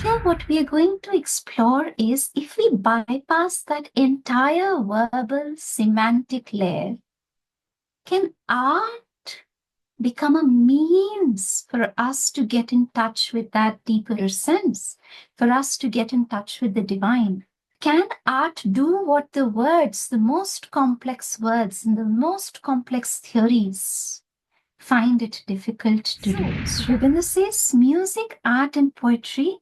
here what we are going to explore is if we bypass that entire verbal semantic layer, can art become a means for us to get in touch with that deeper sense, for us to get in touch with the divine? Can art do what the words, the most complex words and the most complex theories find it difficult to do? Sri Aurobindo says music, art and poetry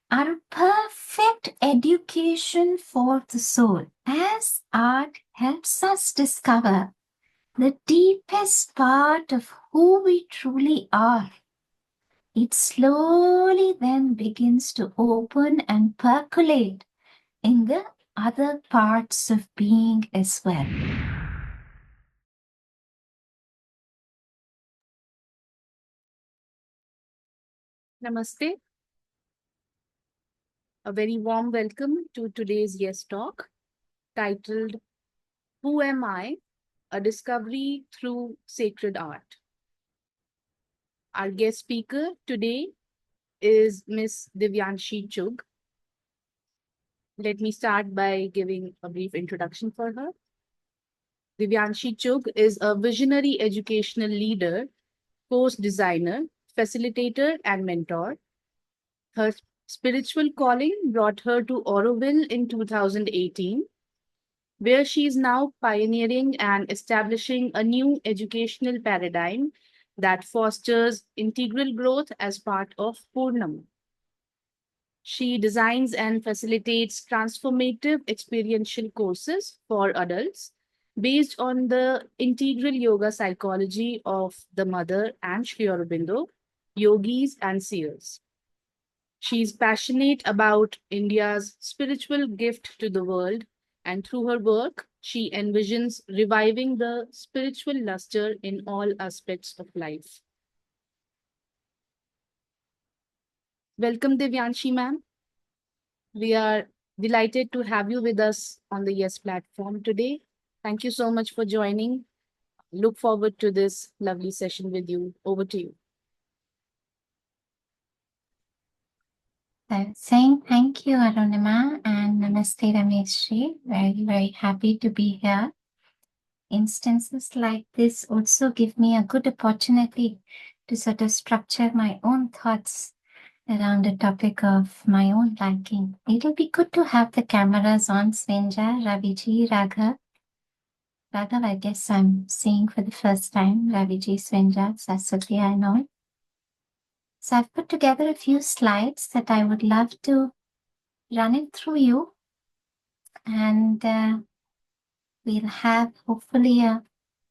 are a perfect education for the soul, as art helps us discover the deepest part of who we truly are. It slowly then begins to open and percolate in the other parts of being as well. Namaste. A very warm welcome to today's Yes Talk, titled Who Am I? A Discovery Through Sacred Art. Our guest speaker today is Miss Divyanshi Chugh. Let me start by giving a brief introduction for her. Divyanshi Chugh is a visionary educational leader, course designer, facilitator, and mentor. Her spiritual calling brought her to Auroville in 2018, where she is now pioneering and establishing a new educational paradigm that fosters integral growth as part of Purnam. She designs and facilitates transformative experiential courses for adults based on the integral yoga psychology of the Mother and Sri Aurobindo, yogis and seers. She is passionate about India's spiritual gift to the world, and through her work, she envisions reviving the spiritual luster in all aspects of life. Welcome, Divyanshi ma'am. We are delighted to have you with us on the Yes platform today. Thank you so much for joining. Look forward to this lovely session with you. Over to you. So saying thank you, Arunima, and Namaste Rameshji. Very, very happy to be here. Instances like this also give me a good opportunity to sort of structure my own thoughts around a topic of my own liking. It'll be good to have the cameras on, Svenja, Raviji, Raghav. Raghav, I guess I'm seeing for the first time, Raviji, Svenja, Saswati, I know. So I've put together a few slides that I would love to run it through you, and we'll have hopefully a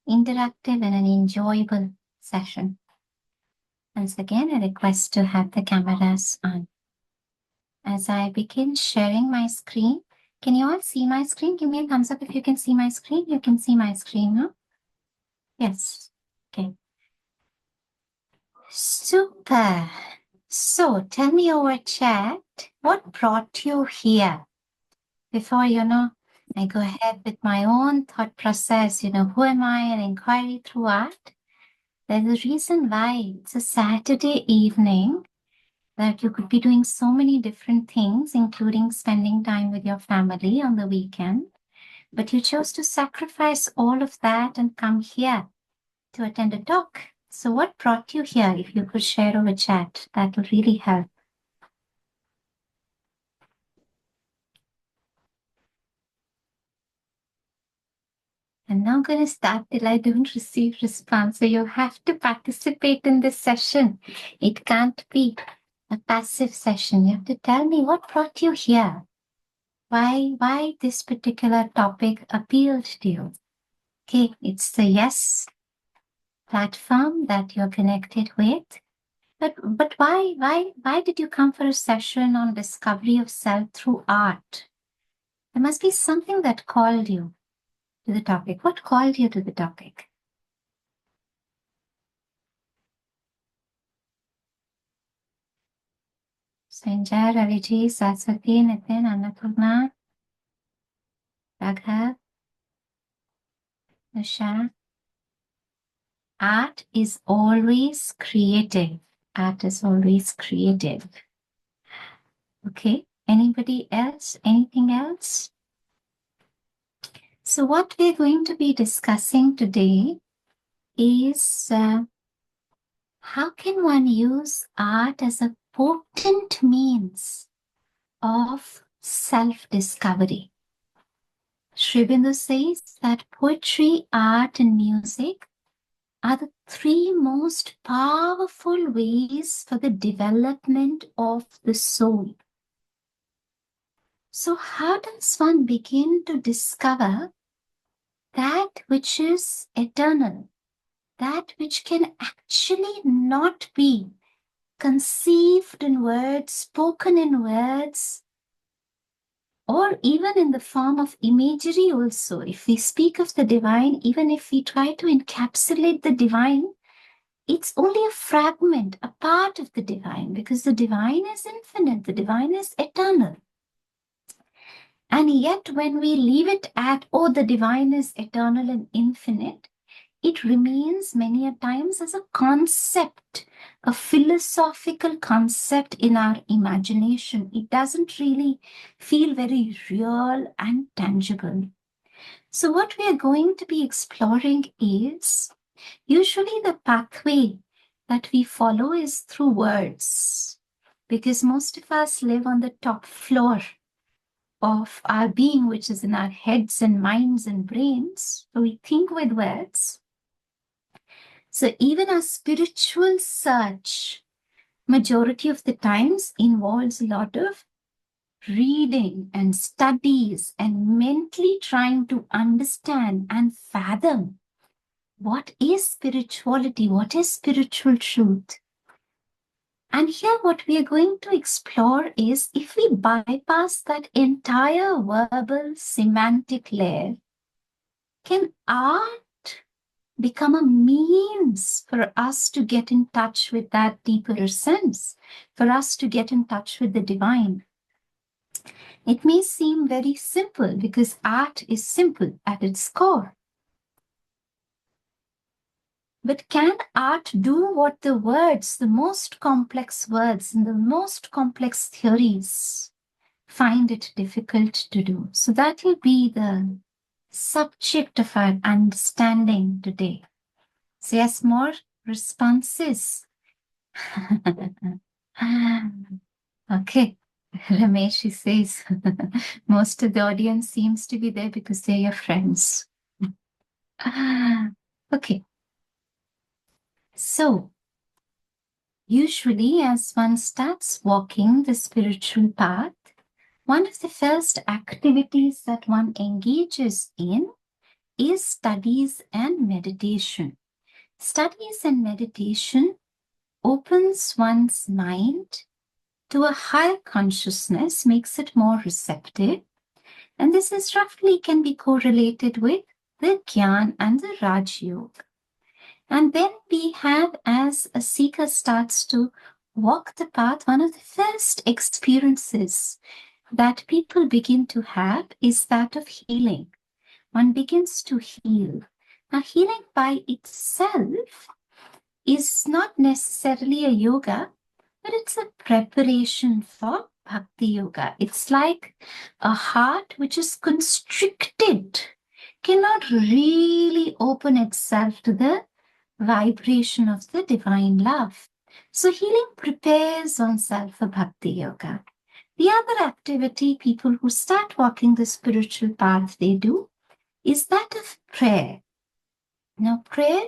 interactive and an enjoyable session. Once again, a request to have the cameras on. As I begin sharing my screen, can you all see my screen? Give me a thumbs up if you can see my screen. You can see my screen, no? Yes. Okay. Super. So tell me over chat, what brought you here? Before, I go ahead with my own thought process, who am I, an inquiry through art? There's a reason why it's a Saturday evening that you could be doing so many different things, including spending time with your family on the weekend. But you chose to sacrifice all of that and come here to attend a talk. So what brought you here? If you could share over chat, that would really help. I'm now going to start till I don't receive response. So you have to participate in this session. It can't be a passive session. You have to tell me what brought you here. Why this particular topic appealed to you. Okay, it's the Yes platform that you're connected with. But why did you come for a session on discovery of self through art? There must be something that called you to the topic. What called you to the topic? Sanjay, Raviji, Saswati, Nitin, Annapurna, Raghav, Nisha. Art is always creative. Art is always creative. Okay, anybody else? Anything else? So what we're going to be discussing today is how can one use art as a potent means of self-discovery? Sri Aurobindo says that poetry, art, and music are the three most powerful ways for the development of the soul. So how does one begin to discover that which is eternal, that which can actually not be conceived in words, spoken in words, or even in the form of imagery also? If we speak of the divine, even if we try to encapsulate the divine, it's only a fragment, a part of the divine, because the divine is infinite, the divine is eternal. And yet, when we leave it at, oh, the divine is eternal and infinite, it remains many a times as a concept, a philosophical concept in our imagination. It doesn't really feel very real and tangible. So what we are going to be exploring is usually the pathway that we follow is through words, because most of us live on the top floor of our being, which is in our heads and minds and brains. So we think with words. So even a spiritual search, majority of the times involves a lot of reading and studies and mentally trying to understand and fathom what is spirituality, what is spiritual truth. And here what we are going to explore is if we bypass that entire verbal semantic layer, can art become a means for us to get in touch with that deeper sense, for us to get in touch with the divine? It may seem very simple because art is simple at its core. But can art do what the words, the most complex words and the most complex theories find it difficult to do? So that will be the subject of our understanding today. So yes, more responses. Okay. Ramesh says most of the audience seems to be there because they're your friends. Okay. So usually as one starts walking the spiritual path, one of the first activities that one engages in is studies and meditation. Studies and meditation opens one's mind to a higher consciousness, makes it more receptive. And this is roughly can be correlated with the Gyan and the Raj Yoga. And then we have, as a seeker starts to walk the path, one of the first experiences that people begin to have is that of healing. One begins to heal. Now, healing by itself is not necessarily a yoga, but it's a preparation for bhakti yoga. It's like a heart which is constricted, cannot really open itself to the vibration of the divine love. So healing prepares oneself for bhakti yoga. The other activity people who start walking the spiritual path, they do, is that of prayer. Now, prayer,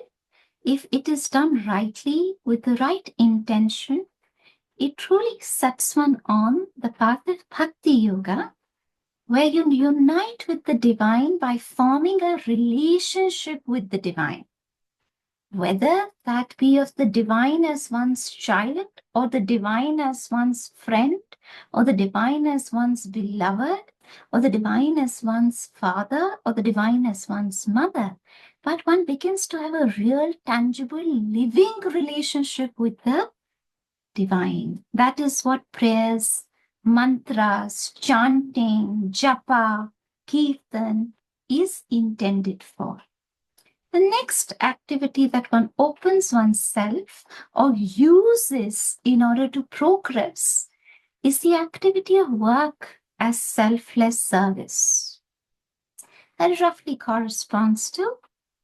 if it is done rightly with the right intention, it truly sets one on the path of bhakti yoga, where you unite with the divine by forming a relationship with the divine. Whether that be of the divine as one's child, or the divine as one's friend, or the divine as one's beloved, or the divine as one's father, or the divine as one's mother. But one begins to have a real, tangible, living relationship with the divine. That is what prayers, mantras, chanting, japa, kirtan is intended for. The next activity that one opens oneself or uses in order to progress is the activity of work as selfless service. That roughly corresponds to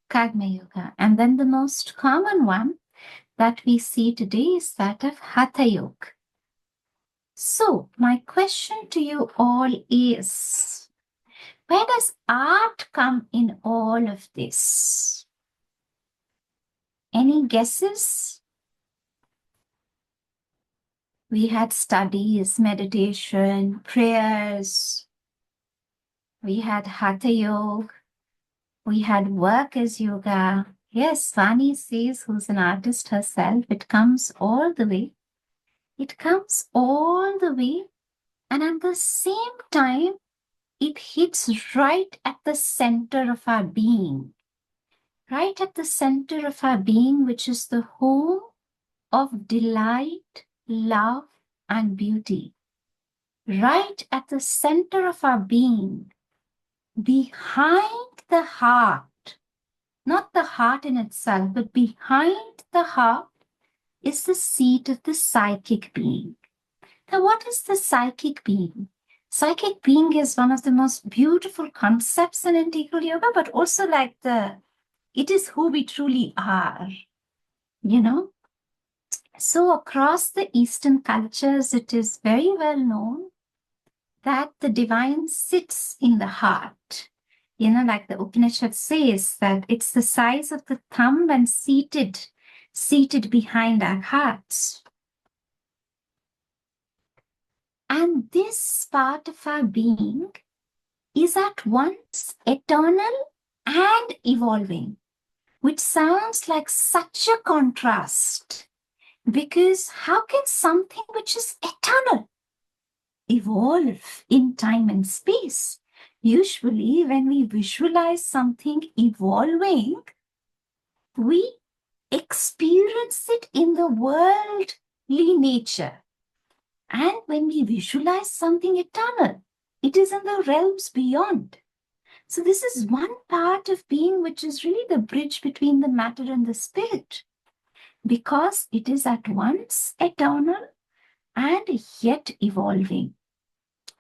Karma Yoga. And then the most common one that we see today is that of Hatha Yoga. So, my question to you all is, where does art come in all of this? Any guesses? We had studies, meditation, prayers. We had Hatha Yoga. We had work as yoga. Yes, Vani says, who's an artist herself, it comes all the way. It comes all the way. And at the same time, it hits right at the center of our being. Right at the center of our being, which is the home of delight, love, and beauty. Right at the center of our being, behind the heart, not the heart in itself, but behind the heart is the seat of the psychic being. Now, what is the psychic being? Psychic being is one of the most beautiful concepts in integral yoga, but also like it is who we truly are, you know? So across the Eastern cultures, it is very well known that the divine sits in the heart. You know, like the Upanishad says, that it's the size of the thumb and seated behind our hearts. And this part of our being is at once eternal and evolving, which sounds like such a contrast. Because how can something which is eternal evolve in time and space? Usually, when we visualize something evolving, we experience it in the worldly nature. And when we visualize something eternal, it is in the realms beyond. So this is one part of being which is really the bridge between the matter and the spirit, because it is at once eternal and yet evolving.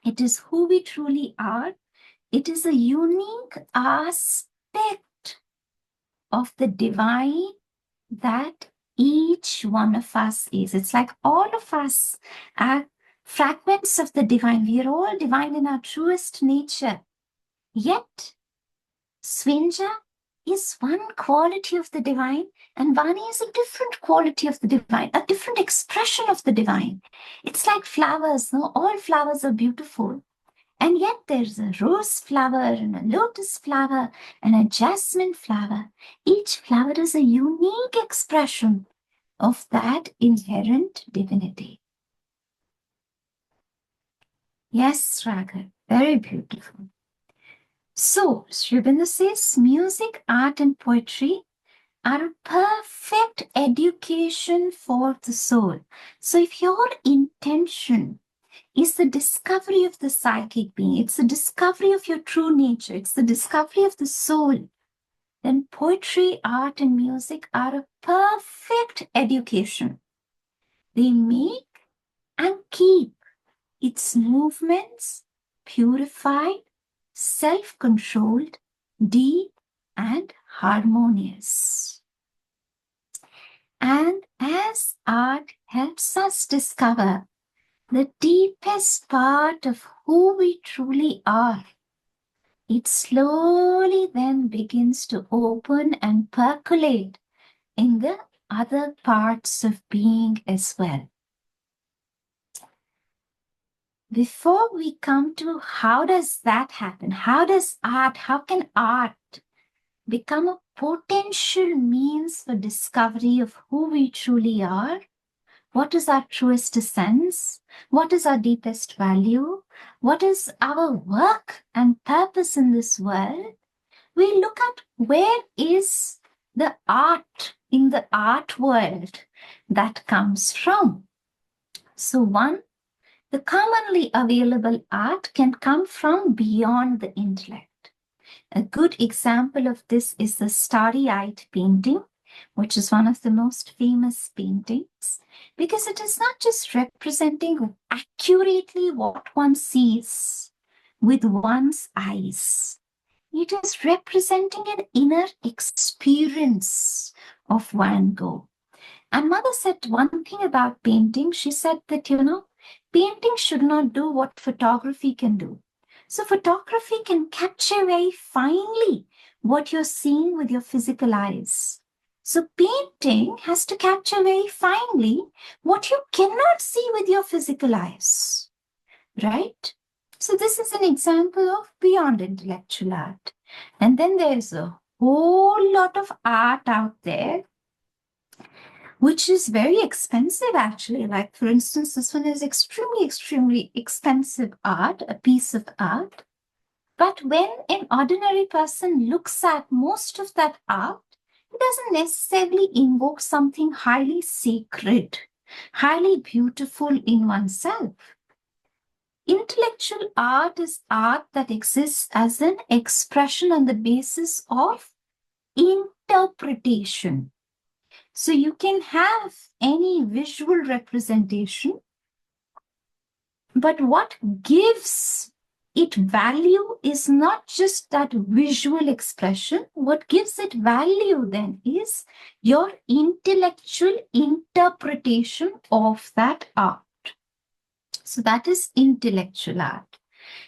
It is who we truly are. It is a unique aspect of the divine that each one of us is. It's like all of us are fragments of the divine. We are all divine in our truest nature. Yet, Svinja is one quality of the divine, and Vani is a different quality of the divine, a different expression of the divine. It's like flowers, no? All flowers are beautiful. And yet there's a rose flower and a lotus flower and a jasmine flower. Each flower is a unique expression of that inherent divinity. Yes, Raghav, very beautiful. So, Sri Aurobindo says, music, art, and poetry are a perfect education for the soul. So, if your intention is the discovery of the psychic being, it's the discovery of your true nature, it's the discovery of the soul, then poetry, art, and music are a perfect education. They make and keep its movements purified, self-controlled, deep, and harmonious. And as art helps us discover the deepest part of who we truly are, it slowly then begins to open and percolate in the other parts of being as well. Before we come to how does that happen, how can art become a potential means for discovery of who we truly are? What is our truest essence? What is our deepest value? What is our work and purpose in this world? We look at where is the art in the art world that comes from. So one, the commonly available art can come from beyond the intellect. A good example of this is the starry-eyed painting, which is one of the most famous paintings, because it is not just representing accurately what one sees with one's eyes. It is representing an inner experience of Van Gogh. And Mother said one thing about painting. She said that, painting should not do what photography can do. So photography can capture very finely what you're seeing with your physical eyes. So painting has to capture very finely what you cannot see with your physical eyes, right? So this is an example of beyond intellectual art. And then there's a whole lot of art out there which is very expensive actually. Like, for instance, this one is extremely, extremely expensive art, a piece of art. But when an ordinary person looks at most of that art, it doesn't necessarily invoke something highly sacred, highly beautiful in oneself. Intellectual art is art that exists as an expression on the basis of interpretation. So you can have any visual representation, but what gives it value is not just that visual expression. What gives it value then is your intellectual interpretation of that art. So that is intellectual art.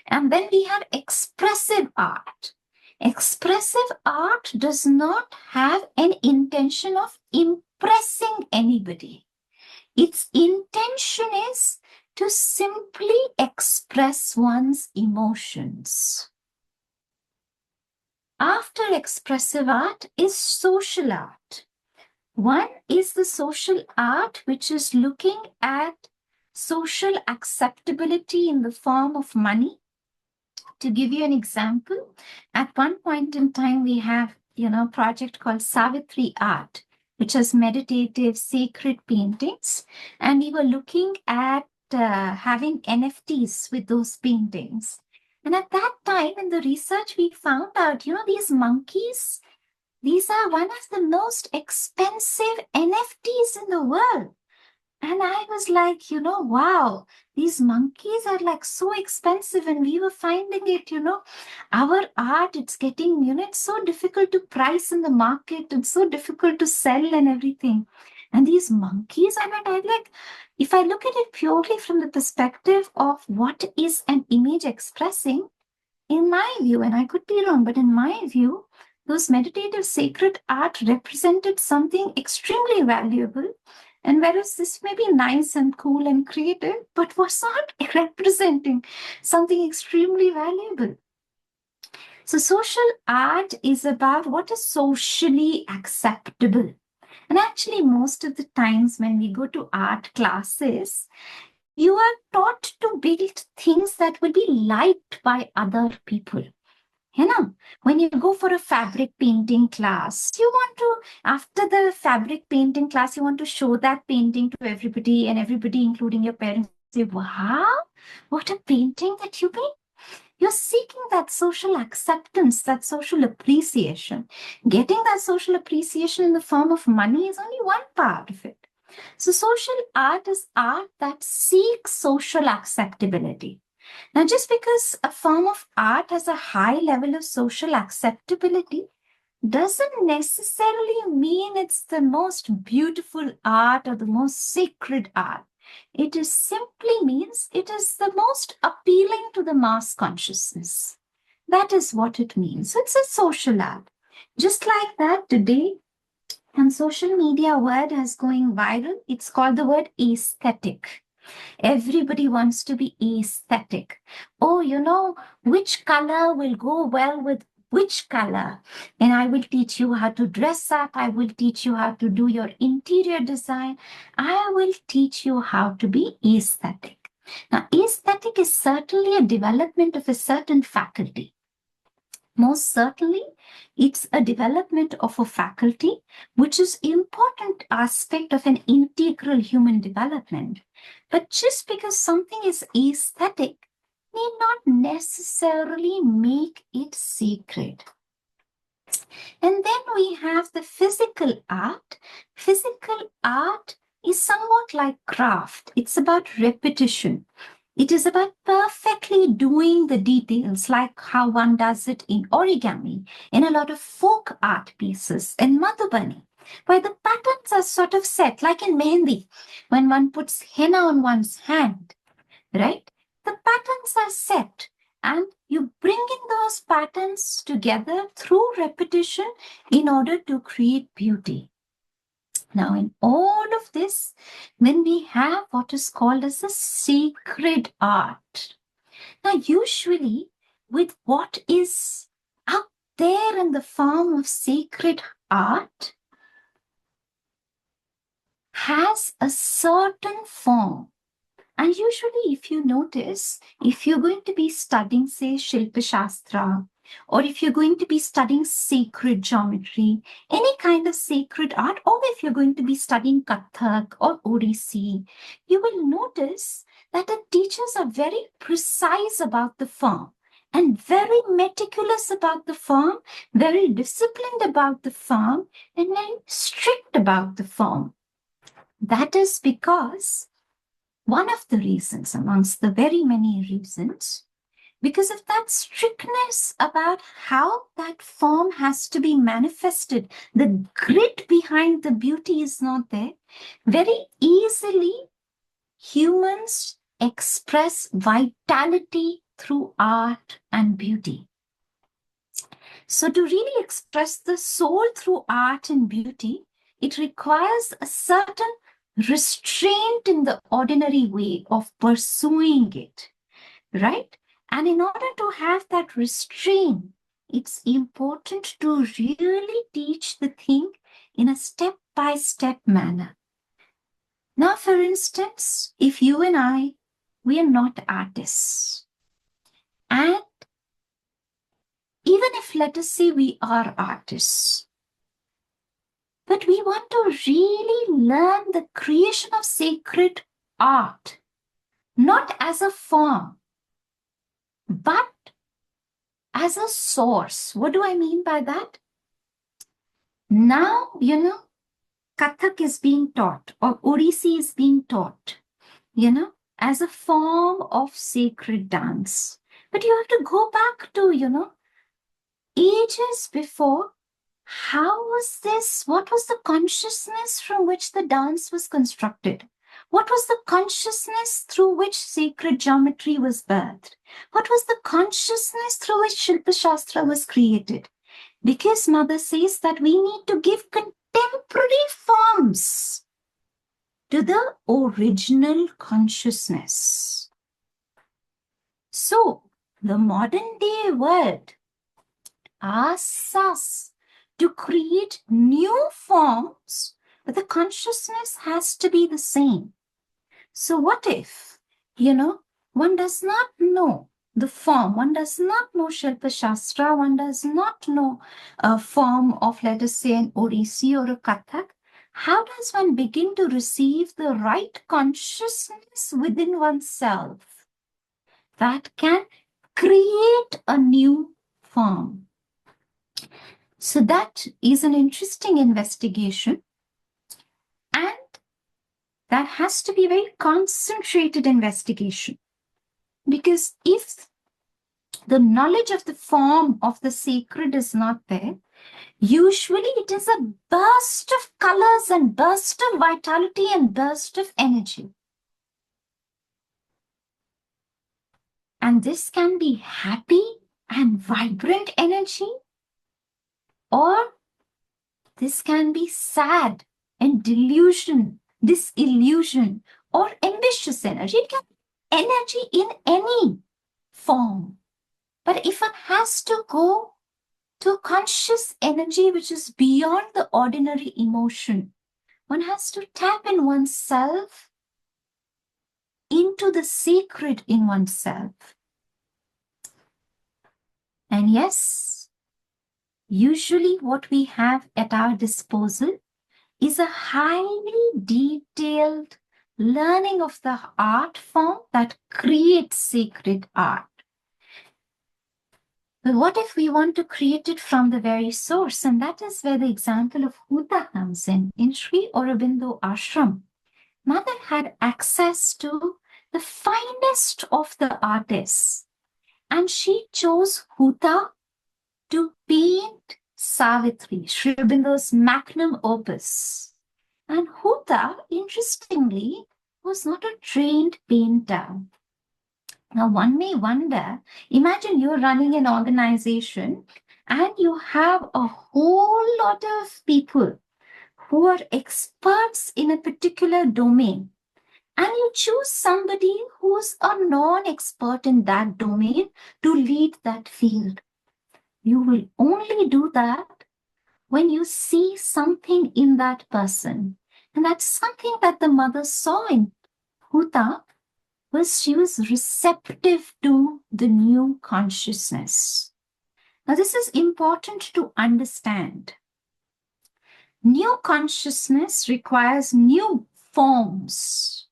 And then we have expressive art. Expressive art does not have an intention of impressing anybody. Its intention is to simply express one's emotions. After expressive art is social art. One is the social art which is looking at social acceptability in the form of money. To give you an example, at one point in time, we have, a project called Savitri Art, which has meditative, sacred paintings. And we were looking at having NFTs with those paintings. And at that time, in the research, we found out, these monkeys, these are one of the most expensive NFTs in the world. And I was like, wow, these monkeys are like so expensive. And we were finding it, our art, it's getting, it's so difficult to price in the market and so difficult to sell and everything. And these monkeys, I like, if I look at it purely from the perspective of what is an image expressing, in my view, and I could be wrong, but in my view, those meditative sacred art represented something extremely valuable. And whereas this may be nice and cool and creative, but was not representing something extremely valuable. So social art is about what is socially acceptable. And actually, most of the times when we go to art classes, you are taught to build things that will be liked by other people. When you go for a fabric painting class, you want to, after the fabric painting class, you want to show that painting to everybody, and everybody, including your parents, say, wow, what a painting that you made. You're seeking that social acceptance, that social appreciation. Getting that social appreciation in the form of money is only one part of it. So social art is art that seeks social acceptability. Now, just because a form of art has a high level of social acceptability doesn't necessarily mean it's the most beautiful art or the most sacred art. It is simply means it is the most appealing to the mass consciousness. That is what it means. So it's a social art. Just like that, today, and social media word is going viral. It's called the word aesthetic. Everybody wants to be aesthetic. Oh, which color will go well with which color? And I will teach you how to dress up. I will teach you how to do your interior design. I will teach you how to be aesthetic. Now, aesthetic is certainly a development of a certain faculty. Most certainly, it's a development of a faculty, which is important aspect of an integral human development. But just because something is aesthetic need not necessarily make it sacred. And then we have the physical art. Physical art is somewhat like craft. It's about repetition. It is about perfectly doing the details, like how one does it in origami, in a lot of folk art pieces, in Madhubani, where the patterns are sort of set, like in Mehendi, when one puts henna on one's hand, right? The patterns are set, and you bring in those patterns together through repetition in order to create beauty. Now, in all of this, then we have what is called as a sacred art. Now, usually, with what is out there in the form of sacred art, has a certain form. And usually, if you notice, if you're going to be studying, say, Shilpa Shastra, or if you're going to be studying sacred geometry, any kind of sacred art, or if you're going to be studying Kathak or Odissi, you will notice that the teachers are very precise about the form and very meticulous about the form, very disciplined about the form, and very strict about the form. That is because one of the reasons, amongst the very many reasons, because of that strictness about how that form has to be manifested, the grit behind the beauty is not there. Very easily, humans express vitality through art and beauty. So, to really express the soul through art and beauty, it requires a certain restraint in the ordinary way of pursuing it, right? And in order to have that restraint, it's important to really teach the thing in a step-by-step manner. Now, for instance, if you and I, we are not artists, and even if, let us say, we are artists, but we want to really learn the creation of sacred art, not as a form, but as a source. What do I mean by that? Now, Kathak is being taught, or Odissi is being taught, as a form of sacred dance. But you have to go back to, ages before. How was this? What was the consciousness from which the dance was constructed? What was the consciousness through which sacred geometry was birthed? What was the consciousness through which Shilpa Shastra was created? Because Mother says that we need to give contemporary forms to the original consciousness. So, the modern day world asks us to create new forms, but the consciousness has to be the same. So what if, one does not know the form, one does not know Shilpa Shastra, one does not know a form of, let us say, an Odissi or a Kathak? How does one begin to receive the right consciousness within oneself that can create a new form? So that is an interesting investigation, and that has to be a very concentrated investigation, because if the knowledge of the form of the sacred is not there, usually it is a burst of colors and burst of vitality and burst of energy. And this can be happy and vibrant energy, or this can be sad and disillusion, or ambitious energy. It can be energy in any form. But if one has to go to conscious energy which is beyond the ordinary emotion, one has to tap in oneself into the sacred in oneself. And yes, usually what we have at our disposal is a highly detailed learning of the art form that creates sacred art. But what if we want to create it from the very source? And that is where the example of Huda comes in Sri Aurobindo ashram. Mother had access to the finest of the artists, and she chose Huda to paint Savitri, Sri Aurobindo's magnum opus. And Huda, interestingly, was not a trained painter. Now, one may wonder, imagine you're running an organization and you have a whole lot of people who are experts in a particular domain, and you choose somebody who's a non-expert in that domain to lead that field. You will only do that when you see something in that person. And that's something that the mother saw in Huda, was she was receptive to the new consciousness. Now, this is important to understand. New consciousness requires new forms.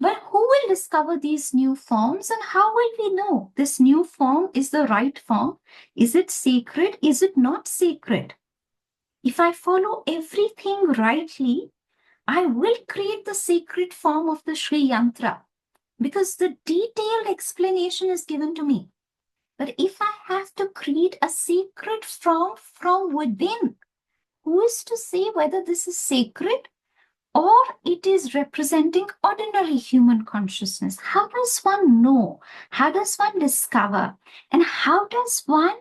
But who will discover these new forms, and how will we know this new form is the right form? Is it sacred? Is it not sacred? If I follow everything rightly, I will create the sacred form of the Sri Yantra, because the detailed explanation is given to me. But if I have to create a sacred form from within, who is to say whether this is sacred or it is representing ordinary human consciousness? How does one know? How does one discover? And how does one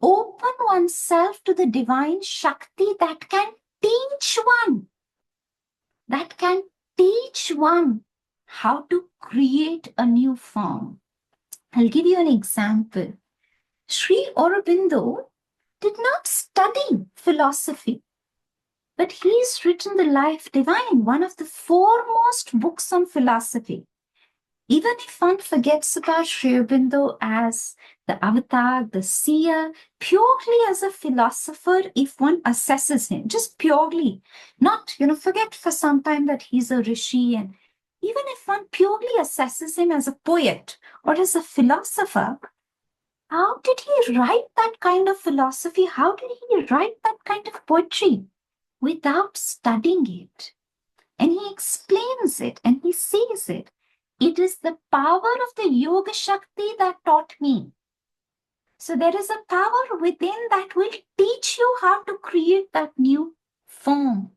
open oneself to the divine Shakti that can teach one? That can teach one how to create a new form. I'll give you an example. Sri Aurobindo did not study philosophy, but he's written The Life Divine, one of the foremost books on philosophy. Even if one forgets about Sri Aurobindo as the avatar, the seer, purely as a philosopher, if one assesses him, just purely, not, forget for some time that he's a rishi, and even if one purely assesses him as a poet or as a philosopher, how did he write that kind of philosophy? How did he write that kind of poetry without studying it? And he explains it and he says it. It is the power of the Yoga Shakti that taught me. So there is a power within that will teach you how to create that new form.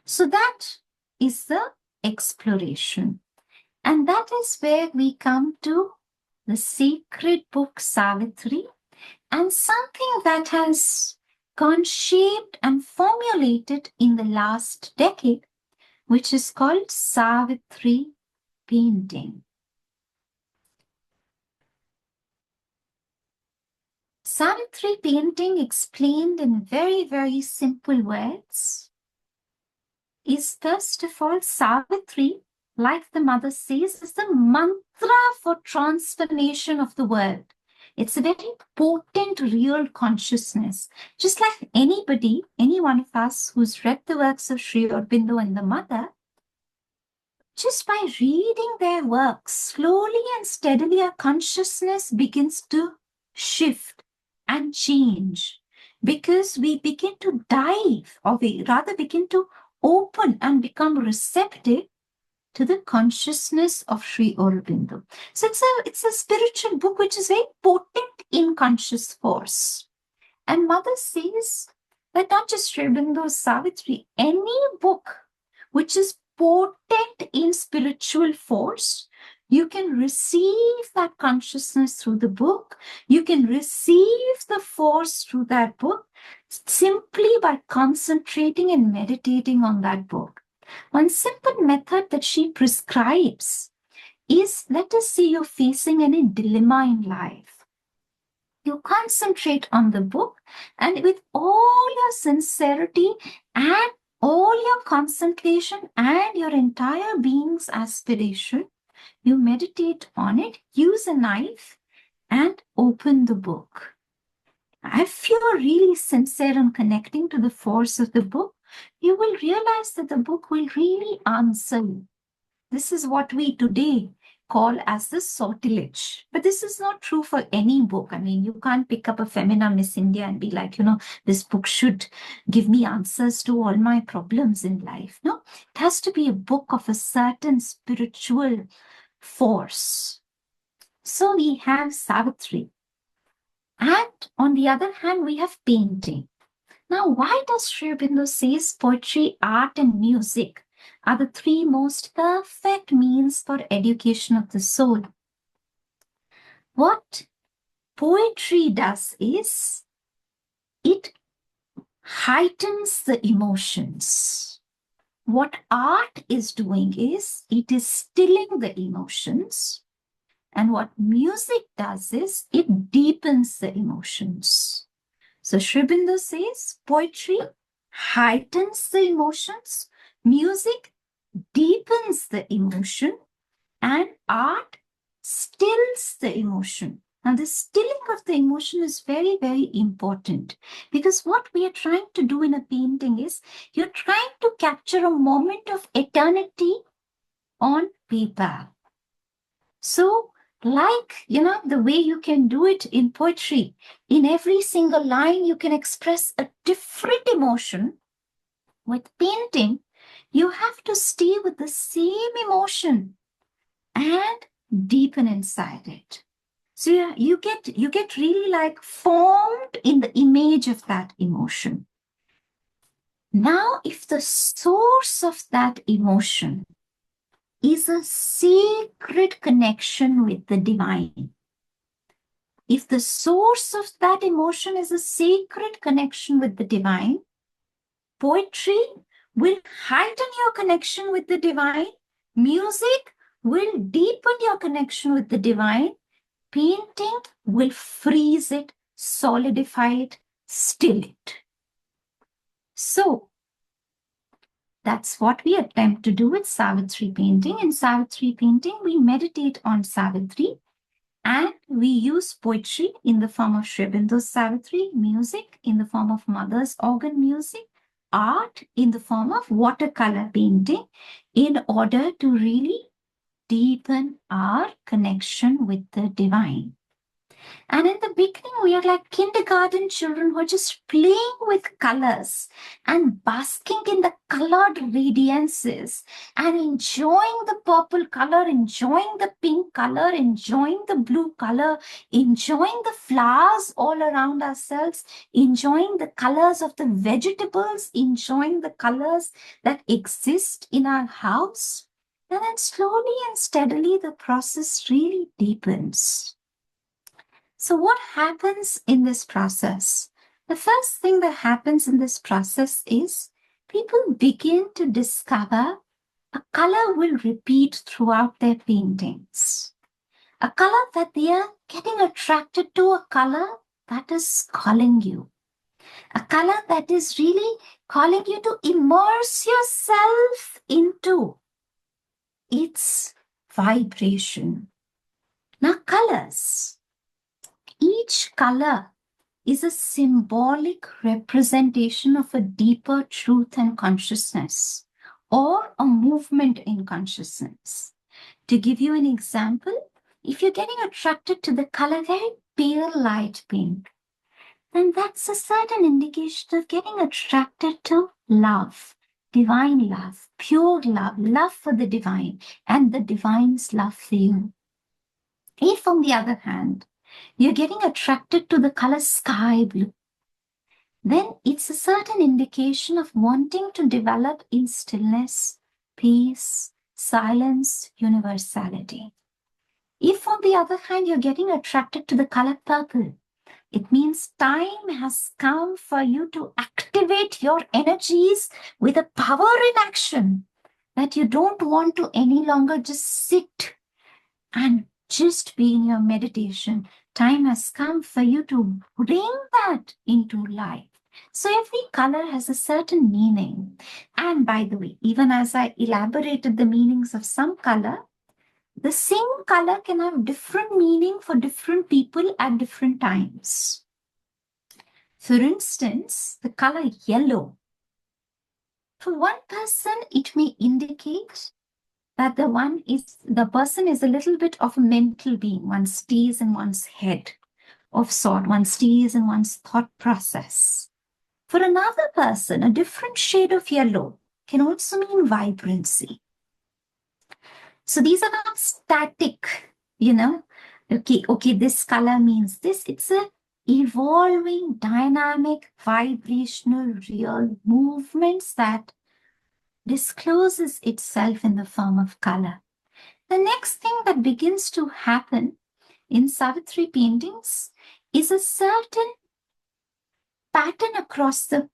So that is the exploration. And that is where we come to the sacred book Savitri, and something that has gone shaped and formulated in the last decade, which is called Savitri painting. Savitri painting, explained in very, very simple words, is first of all, Savitri, like the mother says, is the mantra for transformation of the world. It's a very potent, real consciousness. Just like anybody, any one of us who's read the works of Sri Aurobindo and the mother, just by reading their works, slowly and steadily our consciousness begins to shift and change, because we begin to dive, or we rather begin to open and become receptive to the consciousness of Sri Aurobindo. So it's a spiritual book which is very potent in conscious force. And Mother says that not just Sri Aurobindo's Savitri, any book which is potent in spiritual force, you can receive that consciousness through the book. You can receive the force through that book simply by concentrating and meditating on that book. One simple method that she prescribes is, let us say you're facing any dilemma in life. You concentrate on the book, and with all your sincerity and all your concentration and your entire being's aspiration, you meditate on it, use a knife, and open the book. If you're really sincere and connecting to the force of the book, you will realize that the book will really answer you. This is what we today call as the sortilege. But this is not true for any book. I mean, you can't pick up a Femina Miss India and be like, this book should give me answers to all my problems in life. No, it has to be a book of a certain spiritual force. So we have Savitri. And on the other hand, we have painting. Now, why does Sri Aurobindo says poetry, art, and music are the three most perfect means for education of the soul? What poetry does is it heightens the emotions. What art is doing is it is stilling the emotions. And what music does is it deepens the emotions. So Sri Aurobindo says poetry heightens the emotions, music deepens the emotion, and art stills the emotion. Now, the stilling of the emotion is very, very important, because what we are trying to do in a painting is you're trying to capture a moment of eternity on paper. So, like, the way you can do it in poetry, in every single line, you can express a different emotion. With painting, you have to stay with the same emotion and deepen inside it. So yeah, you get really like formed in the image of that emotion. Now, if the source of that emotion is a sacred connection with the divine, if the source of that emotion is a sacred connection with the divine, poetry will heighten your connection with the divine, music will deepen your connection with the divine, painting will freeze it, solidify it, still it. So that's what we attempt to do with Savitri painting. In Savitri painting, we meditate on Savitri and we use poetry in the form of Sri Aurobindo's Savitri, music in the form of Mother's organ music, art in the form of watercolor painting, in order to really deepen our connection with the divine. And in the beginning, we are like kindergarten children who are just playing with colors and basking in the colored radiances and enjoying the purple color, enjoying the pink color, enjoying the blue color, enjoying the flowers all around ourselves, enjoying the colors of the vegetables, enjoying the colors that exist in our house. And then slowly and steadily, the process really deepens. So what happens in this process? The first thing that happens in this process is people begin to discover a color will repeat throughout their paintings. A color that they are getting attracted to, a color that is calling you. A color that is really calling you to immerse yourself into its vibration. Now, colors. Each color is a symbolic representation of a deeper truth and consciousness, or a movement in consciousness. To give you an example, if you're getting attracted to the color very pale light pink, then that's a certain indication of getting attracted to love, divine love, pure love, love for the divine, and the divine's love for you. If, on the other hand, you're getting attracted to the color sky blue, then it's a certain indication of wanting to develop in stillness, peace, silence, universality. If, on the other hand, you're getting attracted to the color purple, it means time has come for you to activate your energies with a power in action, that you don't want to any longer just sit and just be in your meditation. Time has come for you to bring that into life. So every color has a certain meaning. And by the way, even as I elaborated the meanings of some color, the same color can have different meaning for different people at different times. For instance, the color yellow. For one person, it may indicate that the person is a little bit of a mental being. One stays in one's head of sort, one stays in one's thought process. For another person, a different shade of yellow can also mean vibrancy. So these are not static, okay, this color means this. It's a evolving, dynamic, vibrational, real movements that discloses itself in the form of color. The next thing that begins to happen in Savitri paintings is a certain pattern across the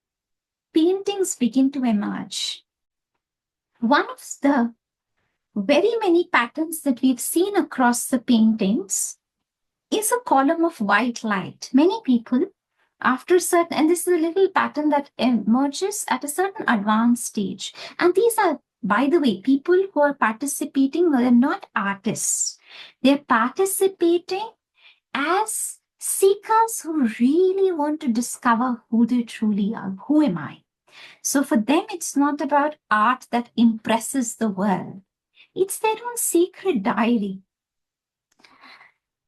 paintings begin to emerge. One of the very many patterns that we've seen across the paintings is a column of white light. Many people, after certain, and this is a little pattern that emerges at a certain advanced stage. And these are, by the way, people who are participating, they're not artists. They're participating as seekers who really want to discover who they truly are. Who am I? So for them, it's not about art that impresses the world. It's their own secret diary.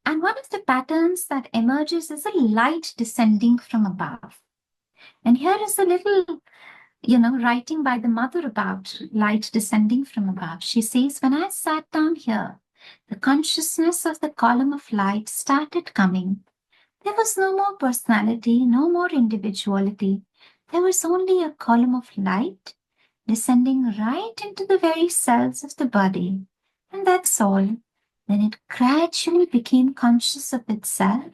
And one of the patterns that emerges is a light descending from above. And here is a little, writing by the mother about light descending from above. She says, when I sat down here, the consciousness of the column of light started coming. There was no more personality, no more individuality. There was only a column of light descending right into the very cells of the body. And that's all. Then it gradually became conscious of itself,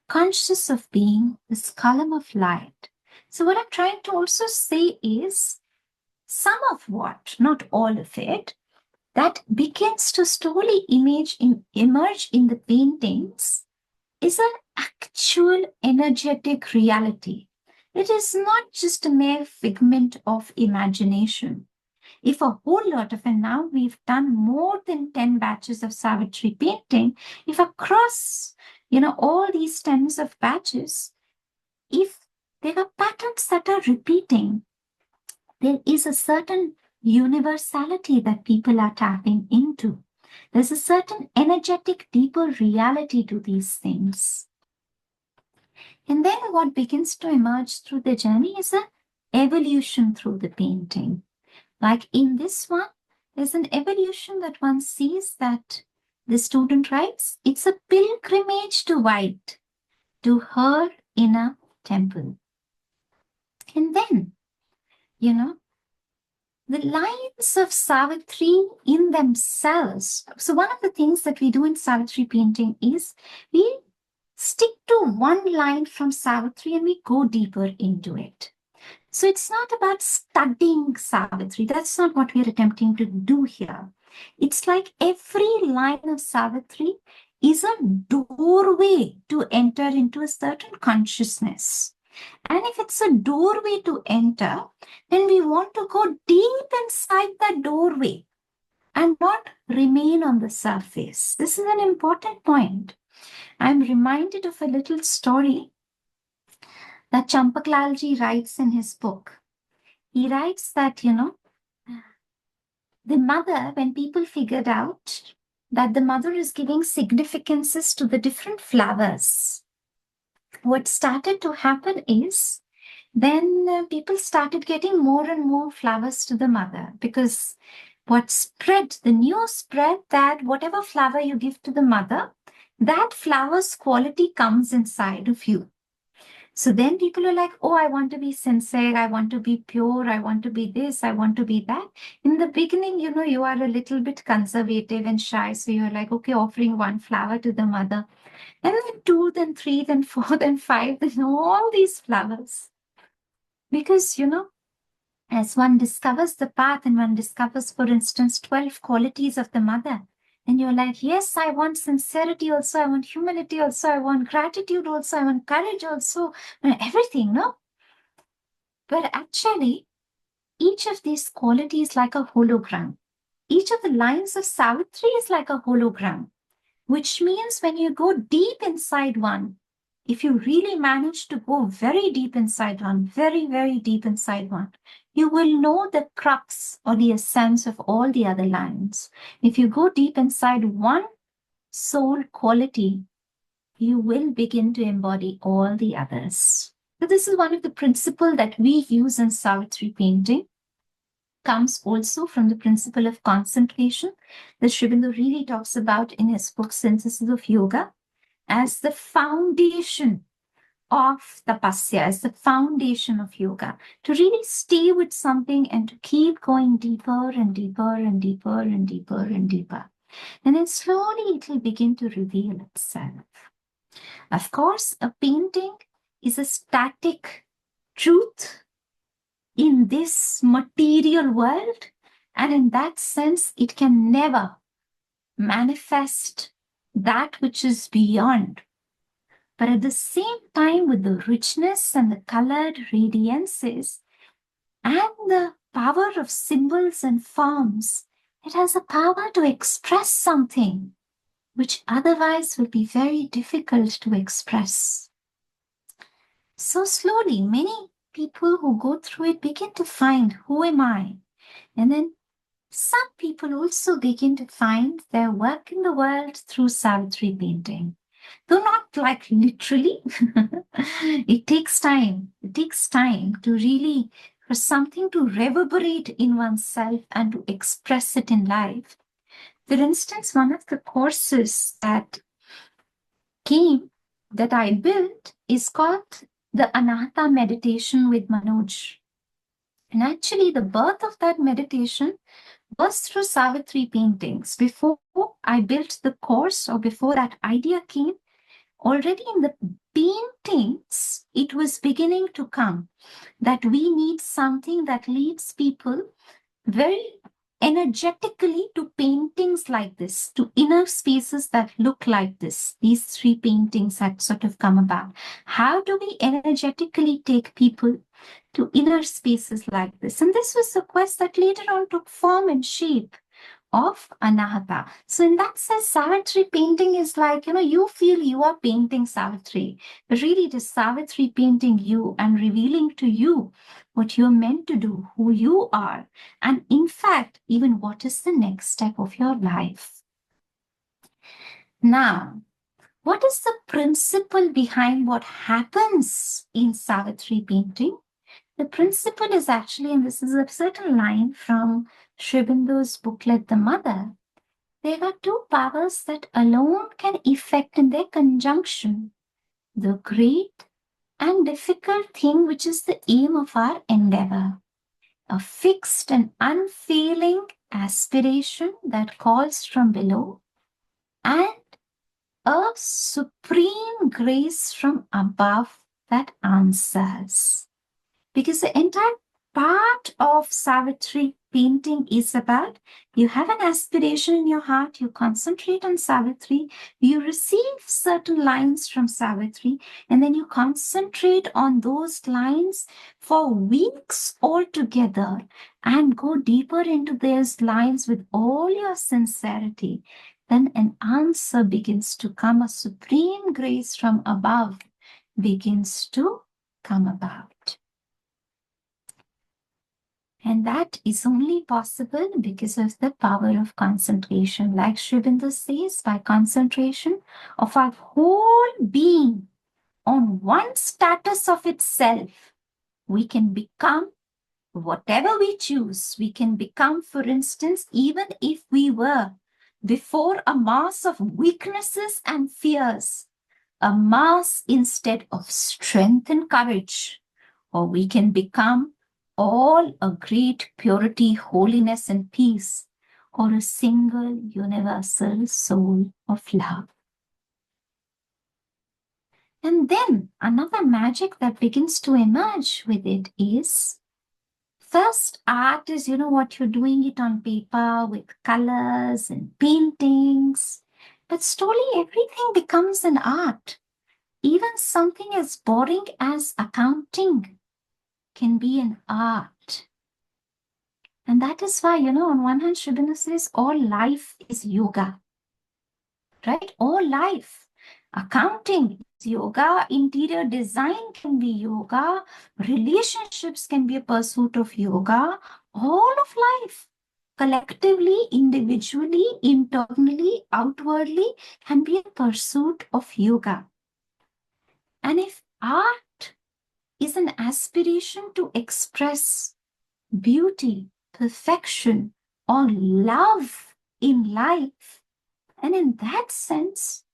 conscious of being this column of light. So what I'm trying to also say is some of what, not all of it, that begins to slowly emerge in the paintings is an actual energetic reality. It is not just a mere figment of imagination. If a whole lot of, and now we've done more than 10 batches of Savitri painting, if across, all these tens of batches, if there are patterns that are repeating, there is a certain universality that people are tapping into. There's a certain energetic, deeper reality to these things. And then what begins to emerge through the journey is an evolution through the painting. Like in this one, there's an evolution that one sees that the student writes, it's a pilgrimage to white, to her inner temple. And then, the lines of Savitri in themselves. So one of the things that we do in Savitri painting is we stick to one line from Savitri and we go deeper into it. So it's not about studying Savitri. That's not what we're attempting to do here. It's like every line of Savitri is a doorway to enter into a certain consciousness. And if it's a doorway to enter, then we want to go deep inside that doorway and not remain on the surface. This is an important point. I'm reminded of a little story that Champaklalji writes in his book. He writes that, the mother, when people figured out that the mother is giving significances to the different flowers, what started to happen is then people started getting more and more flowers to the mother, because what spread, the news spread that whatever flower you give to the mother, that flower's quality comes inside of you. So then people are like, oh, I want to be sincere, I want to be pure, I want to be this, I want to be that. In the beginning, you are a little bit conservative and shy. So you're like, okay, offering one flower to the mother. And then 2, then 3, then 4, then 5, then all these flowers. Because, as one discovers the path and one discovers, for instance, 12 qualities of the mother, and you're like, yes, I want sincerity also, I want humility also, I want gratitude also, I want courage also, everything, no? But actually, each of these qualities is like a hologram. Each of the lines of Savitri is like a hologram, which means when you go deep inside one, if you really manage to go very deep inside one, very, very deep inside one, you will know the crux or the essence of all the other lines. If you go deep inside one soul quality, you will begin to embody all the others. So this is one of the principles that we use in Savitri painting. Comes also from the principle of concentration that Sri Aurobindo really talks about in his book Synthesis of Yoga as the foundation of tapasya, as the foundation of yoga, to really stay with something and to keep going deeper and deeper and deeper and deeper and deeper. And then slowly it will begin to reveal itself. Of course, a painting is a static truth in this material world, and in that sense, it can never manifest that which is beyond. But at the same time, with the richness and the colored radiances and the power of symbols and forms, it has a power to express something which otherwise would be very difficult to express. So slowly, many people who go through it begin to find, who am I? And then some people also begin to find their work in the world through Savitri painting. Though not like literally, it takes time. It takes time to really, for something to reverberate in oneself and to express it in life. For instance, one of the courses that I built is called the Anahata meditation with Manoj. And actually, the birth of that meditation was through Savitri paintings. Before I built the course or before that idea came, already in the paintings, it was beginning to come that we need something that leads people very energetically to paintings like this, to inner spaces that look like this. These three paintings had sort of come about. How do we energetically take people to inner spaces like this? And this was a quest that later on took form and shape of Anahata. So in that sense, Savitri painting is like, you feel you are painting Savitri, but really it is Savitri painting you and revealing to you what you're meant to do, who you are, and in fact, even what is the next step of your life. Now, what is the principle behind what happens in Savitri painting? The principle is actually, and this is a certain line from Sri Aurobindo's booklet, The Mother, there are two powers that alone can effect in their conjunction the great and difficult thing which is the aim of our endeavor, a fixed and unfailing aspiration that calls from below, and a supreme grace from above that answers. Because the entire part of Savitri painting is about you have an aspiration in your heart, you concentrate on Savitri, you receive certain lines from Savitri, and then you concentrate on those lines for weeks altogether and go deeper into those lines with all your sincerity. Then an answer begins to come, a supreme grace from above begins to come about. And that is only possible because of the power of concentration. Like Sri Aurobindo says, by concentration of our whole being on one status of itself, we can become whatever we choose. We can become, for instance, even if we were before a mass of weaknesses and fears, a mass instead of strength and courage, or we can become all a great purity, holiness, and peace, or a single universal soul of love. And then another magic that begins to emerge with it is, first, art is, what you're doing it on paper with colors and paintings, but slowly everything becomes an art. Even something as boring as accounting can be an art. And that is why, on one hand, Sri Aurobindo says all life is yoga, right? All life. Accounting yoga, interior design can be yoga, relationships can be a pursuit of yoga, all of life, collectively, individually, internally, outwardly, can be a pursuit of yoga. And if art is an aspiration to express beauty, perfection, or love in life, and in that sense,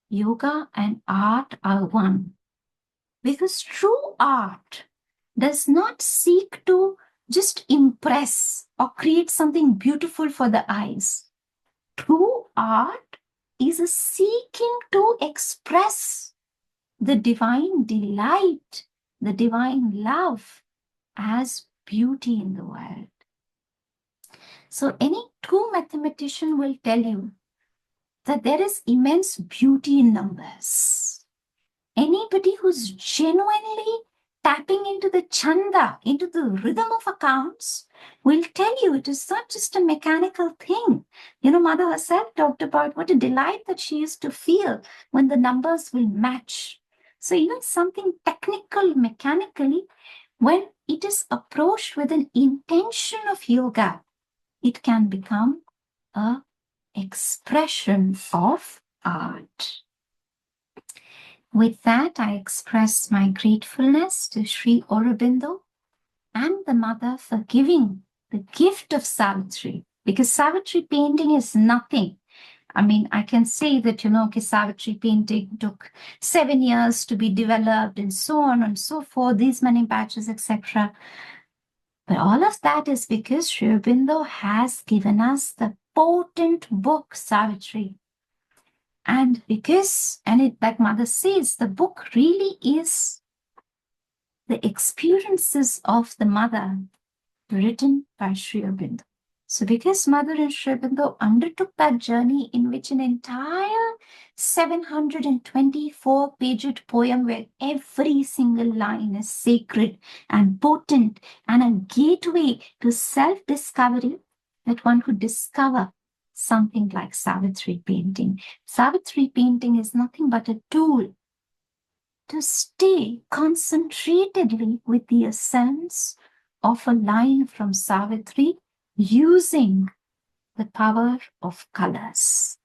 yoga and art are one. Because true art does not seek to just impress or create something beautiful for the eyes. True art is a seeking to express the divine delight, the divine love as beauty in the world. So any true mathematician will tell you that there is immense beauty in numbers. Anybody who's genuinely tapping into the chanda, into the rhythm of accounts, will tell you it is not just a mechanical thing. Mother herself talked about what a delight that she used to feel when the numbers will match. So even something technical, mechanically, when it is approached with an intention of yoga, it can become a expression of art. With that, I express my gratefulness to Sri Aurobindo and the mother for giving the gift of Savitri, because Savitri painting is nothing. I mean, I can say that, Savitri painting took 7 years to be developed and so on and so forth, these many batches, etc. But all of that is because Sri Aurobindo has given us the potent book, Savitri. And like Mother says, the book really is the experiences of the mother written by Sri Aurobindo. So because Mother and Sri Aurobindo undertook that journey in which an entire 724-paged poem where every single line is sacred and potent and a gateway to self-discovery, that one could discover something like Savitri painting. Savitri painting is nothing but a tool to stay concentratedly with the essence of a line from Savitri using the power of colors.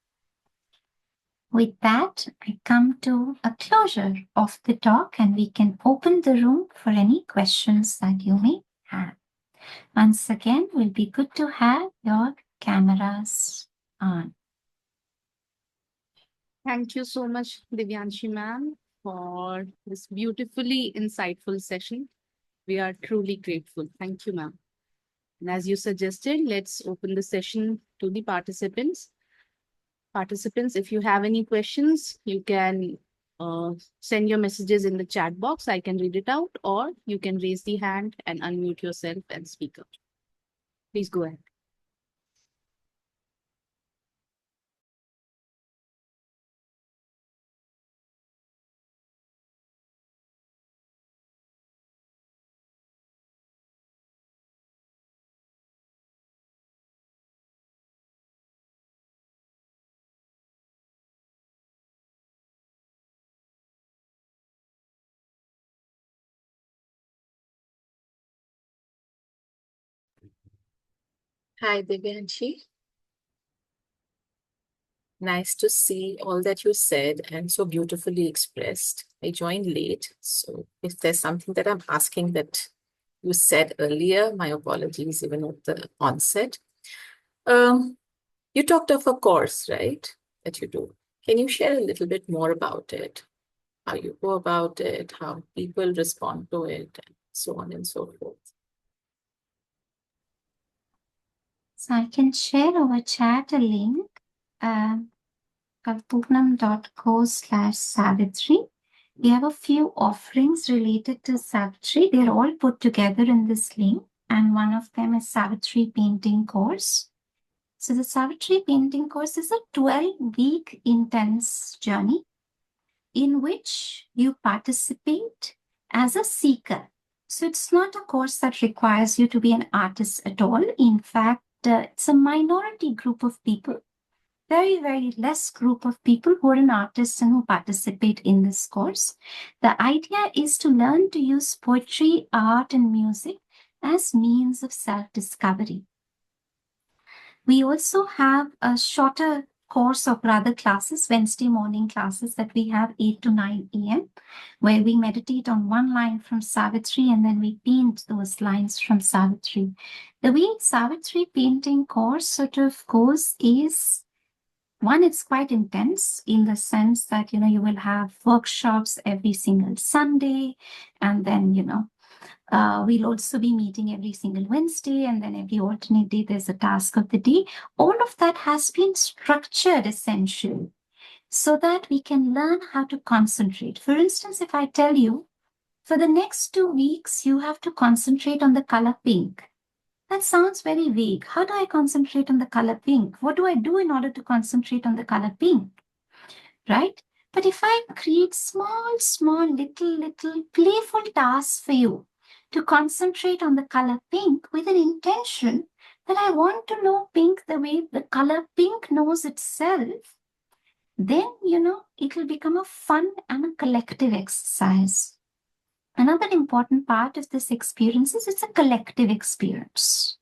With that, I come to a closure of the talk and we can open the room for any questions that you may have. Once again, it will be good to have your cameras on. Thank you so much, Divyanshi ma'am, for this beautifully insightful session. We are truly grateful. Thank you, ma'am. And as you suggested, let's open the session to the participants. Participants, if you have any questions, you can send your messages in the chat box. I can read it out, or you can raise the hand and unmute yourself and speak up. Please go ahead. Hi, Divyanshi. Nice to see all that you said and so beautifully expressed. I joined late, so if there's something that I'm asking that you said earlier, my apologies even at the onset. You talked of a course, right, that you do. Can you share a little bit more about it? How you go about it, how people respond to it, and so on and so forth. So I can share over chat a link. Purnam.co/Savitri. We have a few offerings related to Savitri. They're all put together in this link, and one of them is Savitri painting course. So the Savitri painting course is a 12-week intense journey in which you participate as a seeker. So it's not a course that requires you to be an artist at all. In fact, it's a minority group of people very less group of people who are an artist and who participate in this course. The idea is to learn to use poetry, art, and music as means of self-discovery. We also have a shorter course of rather classes, Wednesday morning classes that we have 8 to 9 a.m., where we meditate on one line from Savitri and then we paint those lines from Savitri. The way Savitri painting course sort of goes is, one, it's quite intense in the sense that, you will have workshops every single Sunday, and then, we'll also be meeting every single Wednesday, and then every alternate day there's a task of the day. All of that has been structured essentially so that we can learn how to concentrate. For instance, if I tell you, for the next 2 weeks, you have to concentrate on the color pink. That sounds very vague. How do I concentrate on the color pink? What do I do in order to concentrate on the color pink? Right? But if I create small, little playful tasks for you to concentrate on the color pink with an intention that I want to know pink the way the color pink knows itself, then, it will become a fun and a collective exercise. Another important part of this experience is it's a collective experience,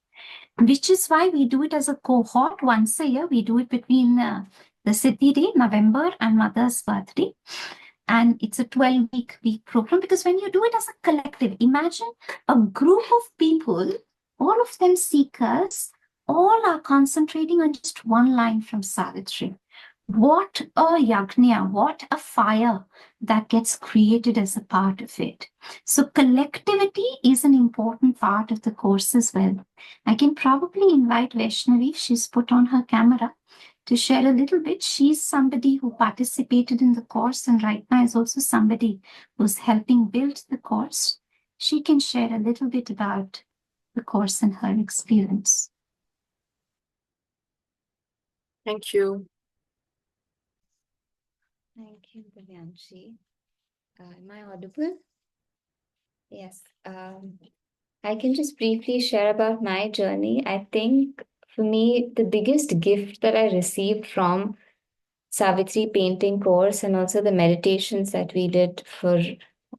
which is why we do it as a cohort once a year. We do it between the Siddhi Day, November, and Mother's birthday. And it's a 12-week program, because when you do it as a collective, imagine a group of people, all of them seekers, all are concentrating on just one line from Savitri. What a yagna, what a fire that gets created as a part of it. So collectivity is an important part of the course as well. I can probably invite Vaishnavi, she's put on her camera, to share a little bit. She's somebody who participated in the course and right now is also somebody who's helping build the course. She can share a little bit about the course and her experience. Thank you. Thank you, Divyanshi. Am I audible? Yes. I can just briefly share about my journey. I think for me, the biggest gift that I received from Savitri painting course and also the meditations that we did for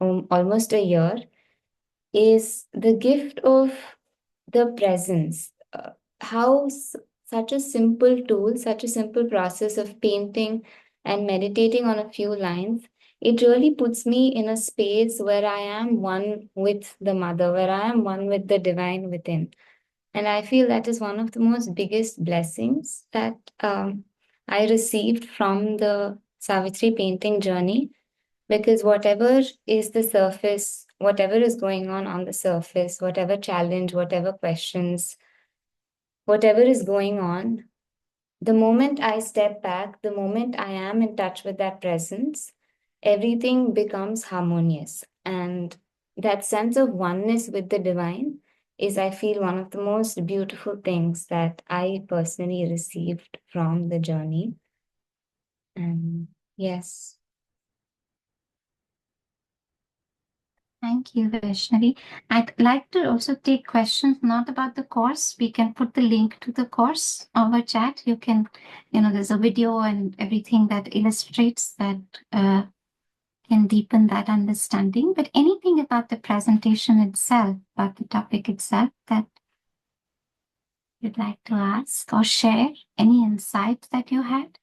almost a year is the gift of the presence. How such a simple tool, such a simple process of painting and meditating on a few lines, it really puts me in a space where I am one with the mother, where I am one with the divine within. And I feel that is one of the most biggest blessings that I received from the Savitri painting journey, because whatever is the surface, whatever is going on the surface, whatever challenge, whatever questions, whatever is going on, the moment I step back, the moment I am in touch with that presence, everything becomes harmonious. And that sense of oneness with the divine is, I feel, one of the most beautiful things that I personally received from the journey. And yes. Thank you, Vaishnavi. I'd like to also take questions not about the course. We can put the link to the course over chat. You can, there's a video and everything that illustrates that, can deepen that understanding. But anything about the presentation itself, about the topic itself that you'd like to ask or share, any insights that you had?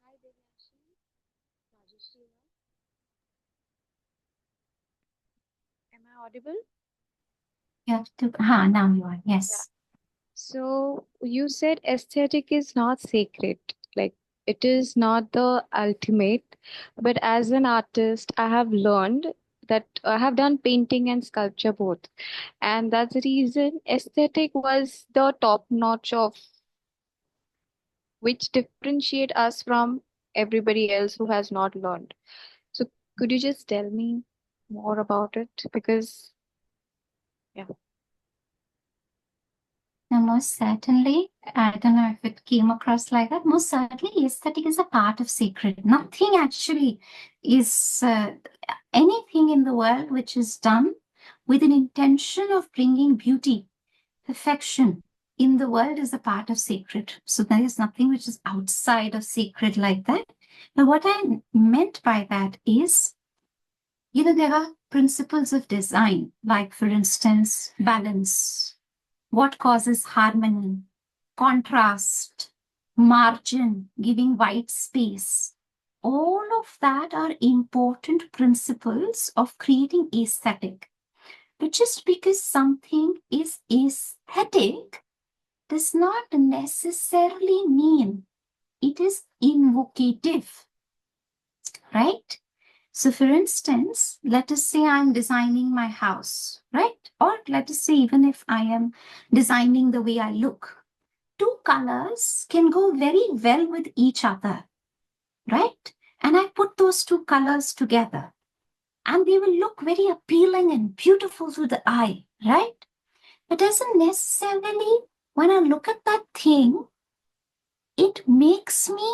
Hi, Divyanshi. Rajeshri here. Am I audible? You have to, now you are, yes. So you said aesthetic is not sacred, like it is not the ultimate, but as an artist, I have learned that I have done painting and sculpture both, and that's the reason aesthetic was the top notch of which differentiate us from everybody else who has not learned. So could you just tell me more about it? Because Now, most certainly, I don't know if it came across like that. Most certainly, aesthetic is a part of sacred. Nothing actually is anything in the world which is done with an intention of bringing beauty, perfection in the world is a part of sacred. So there is nothing which is outside of sacred like that. Now, what I meant by that is, there are principles of design, like, for instance, balance. What causes harmony, contrast, margin, giving white space. All of that are important principles of creating aesthetic. But just because something is aesthetic does not necessarily mean it is invocative, right? So for instance, let us say I'm designing my house, right? Or let us say even if I am designing the way I look, two colors can go very well with each other, right? And I put those two colors together and they will look very appealing and beautiful to the eye, right? It doesn't necessarily, when I look at that thing, it makes me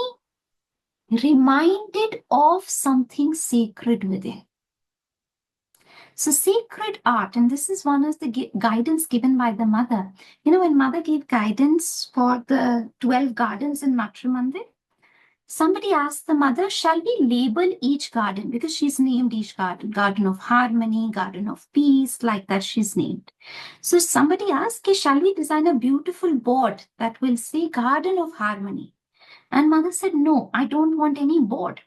reminded of something sacred within. So sacred art, and this is one of the guidance given by the mother. When mother gave guidance for the 12 gardens in Matrimandir, somebody asked the mother, shall we label each garden? Because she's named each garden, garden of harmony, garden of peace, like that she's named. So somebody asked, shall we design a beautiful board that will say garden of harmony? And mother said, no, I don't want any board.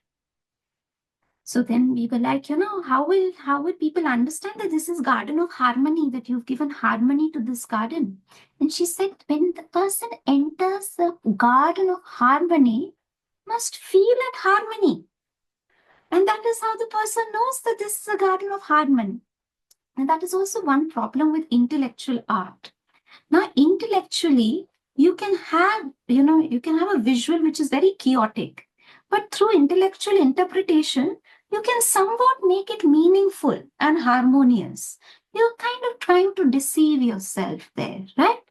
So then we were like, how will people understand that this is garden of harmony, that you've given harmony to this garden? And she said, when the person enters the garden of harmony, must feel at harmony. And that is how the person knows that this is a garden of harmony. And that is also one problem with intellectual art. Now, intellectually, you can have a visual which is very chaotic, but through intellectual interpretation, you can somewhat make it meaningful and harmonious. You're kind of trying to deceive yourself there, right?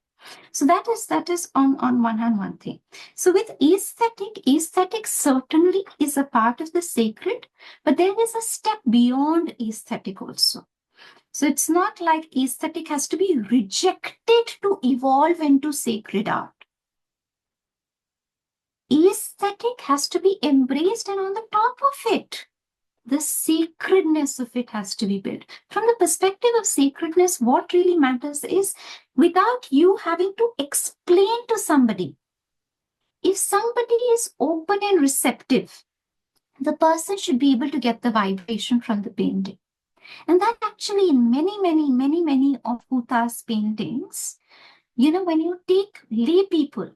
So that is on one hand one thing. So with aesthetic certainly is a part of the sacred, but there is a step beyond aesthetic also. So it's not like aesthetic has to be rejected to evolve into sacred art. Aesthetic has to be embraced, and on the top of it, the sacredness of it has to be built. From the perspective of sacredness, what really matters is, without you having to explain to somebody, if somebody is open and receptive, the person should be able to get the vibration from the painting. And that actually in many of Huta's paintings, when you take lay people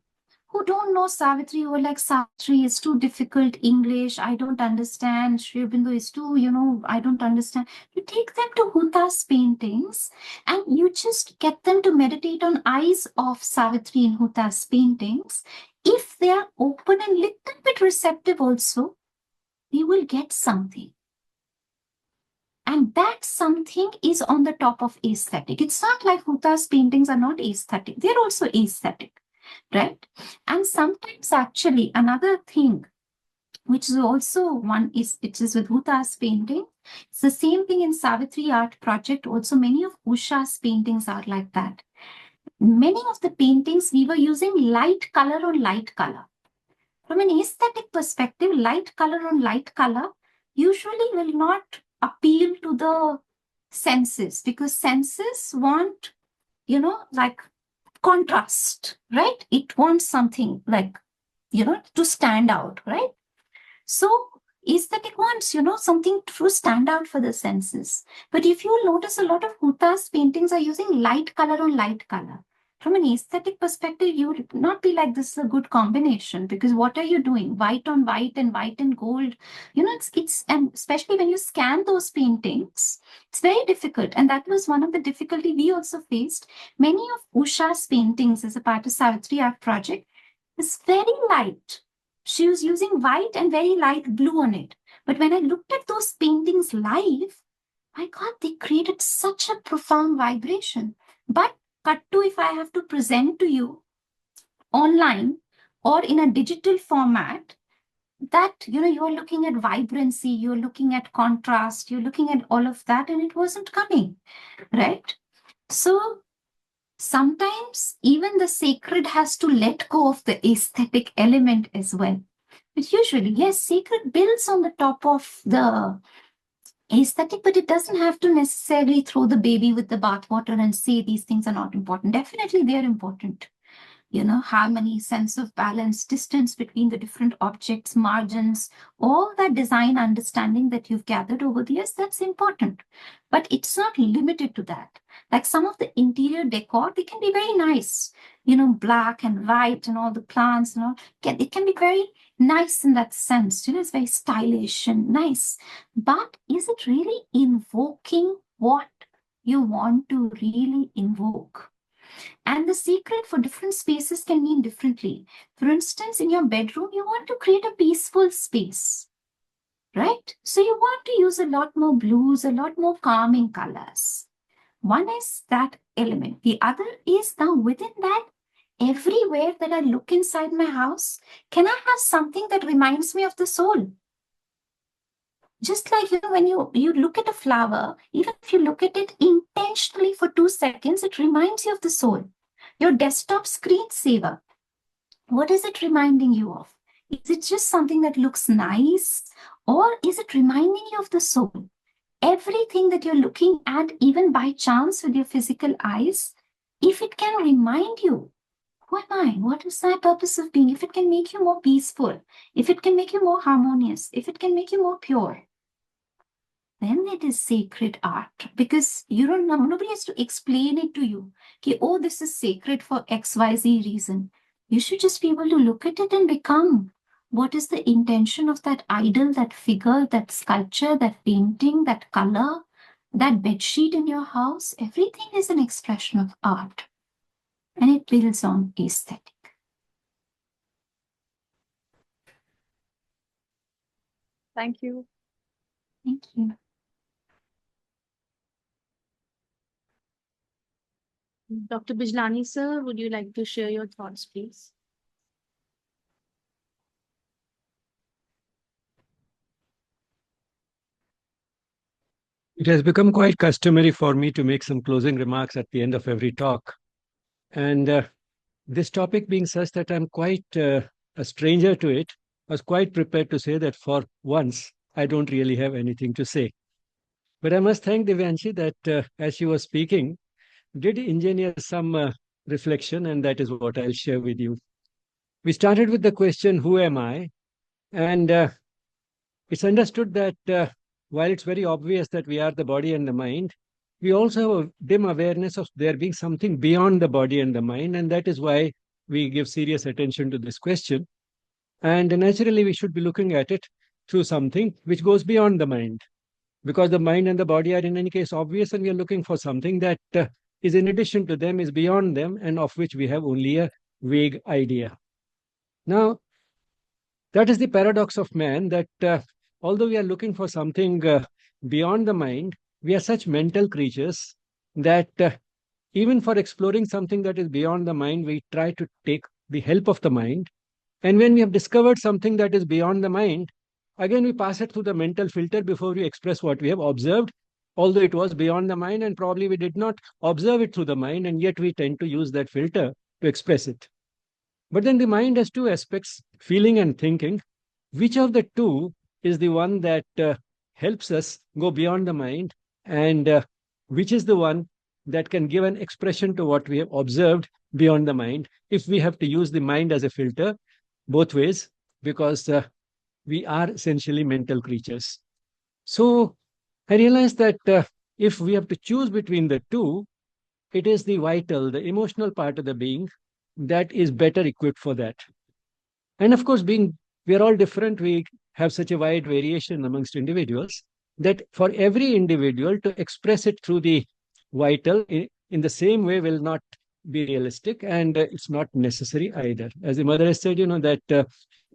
who don't know Savitri, who are like, Savitri is too difficult English, I don't understand, Sri Aurobindo is too, I don't understand. You take them to Huta's paintings and you just get them to meditate on eyes of Savitri in Huta's paintings. If they are open and little bit receptive also, they will get something. And that something is on the top of aesthetic. It's not like Huta's paintings are not aesthetic. They're also aesthetic, right? And sometimes actually another thing, which is also it is with Huta's painting. It's the same thing in Savitri Art Project. Also, many of Usha's paintings are like that. Many of the paintings, we were using light color on light color. From an aesthetic perspective, light color on light color usually will not appeal to the senses, because senses want, like contrast, right? It wants something like, to stand out, right? So aesthetic wants, something to stand out for the senses. But if you notice, a lot of Huta's paintings are using light color on light color. From an aesthetic perspective, you would not be like, this is a good combination, because what are you doing? White on white and white and gold. It's and especially when you scan those paintings, it's very difficult. And that was one of the difficulty we also faced. Many of Usha's paintings as a part of Savitri Art Project is very light. She was using white and very light blue on it. But when I looked at those paintings live, my God, they created such a profound vibration. But cut to if I have to present to you online or in a digital format, that, you are looking at vibrancy, you're looking at contrast, you're looking at all of that, and it wasn't coming, right? So sometimes even the sacred has to let go of the aesthetic element as well. But usually, yes, sacred builds on the top of the aesthetic, but it doesn't have to necessarily throw the baby with the bathwater and say these things are not important. Definitely, they're important. Harmony, sense of balance, distance between the different objects, margins, all that design understanding that you've gathered over the years, that's important. But it's not limited to that. Like some of the interior decor, they can be very nice, black and white and all the plants and all. It can be very nice in that sense. It's very stylish and nice. But is it really invoking what you want to really invoke? And the secret for different spaces can mean differently. For instance, in your bedroom, you want to create a peaceful space, right? So you want to use a lot more blues, a lot more calming colors. One is that element. The other is now within that, everywhere that I look inside my house, can I have something that reminds me of the soul? Just like, when you look at a flower, even if you look at it intentionally for 2 seconds, it reminds you of the soul. Your desktop screensaver, what is it reminding you of? Is it just something that looks nice, or is it reminding you of the soul? Everything that you're looking at, even by chance with your physical eyes, if it can remind you, who am I? What is my purpose of being? If it can make you more peaceful, if it can make you more harmonious, if it can make you more pure, then it is sacred art, because nobody has to explain it to you. Okay, oh, this is sacred for XYZ reason. You should just be able to look at it and become. What is the intention of that idol, that figure, that sculpture, that painting, that color, that bedsheet in your house? Everything is an expression of art, and it builds on aesthetic. Thank you. Thank you. Dr. Bijlani, sir, would you like to share your thoughts, please? It has become quite customary for me to make some closing remarks at the end of every talk. And this topic being such that I'm quite a stranger to it, I was quite prepared to say that for once, I don't really have anything to say. But I must thank Divyanshi that as she was speaking, did engineer some reflection, and that is what I'll share with you. We started with the question, who am I? And it's understood that while it's very obvious that we are the body and the mind, we also have a dim awareness of there being something beyond the body and the mind. And that is why we give serious attention to this question. And naturally, we should be looking at it through something which goes beyond the mind, because the mind and the body are in any case obvious, and we are looking for something that is in addition to them, is beyond them, and of which we have only a vague idea. Now, that is the paradox of man, that although we are looking for something beyond the mind, we are such mental creatures that even for exploring something that is beyond the mind, we try to take the help of the mind. And when we have discovered something that is beyond the mind, again, we pass it through the mental filter before we express what we have observed, although it was beyond the mind and probably we did not observe it through the mind, and yet we tend to use that filter to express it. But then the mind has two aspects, feeling and thinking. Which of the two is the one that helps us go beyond the mind, and which is the one that can give an expression to what we have observed beyond the mind, if we have to use the mind as a filter both ways, because we are essentially mental creatures. So I realized that if we have to choose between the two, it is the vital, the emotional part of the being that is better equipped for that. And of course, being we are all different, we have such a wide variation amongst individuals, that for every individual to express it through the vital in the same way will not be realistic, and it's not necessary either. As the mother has said, that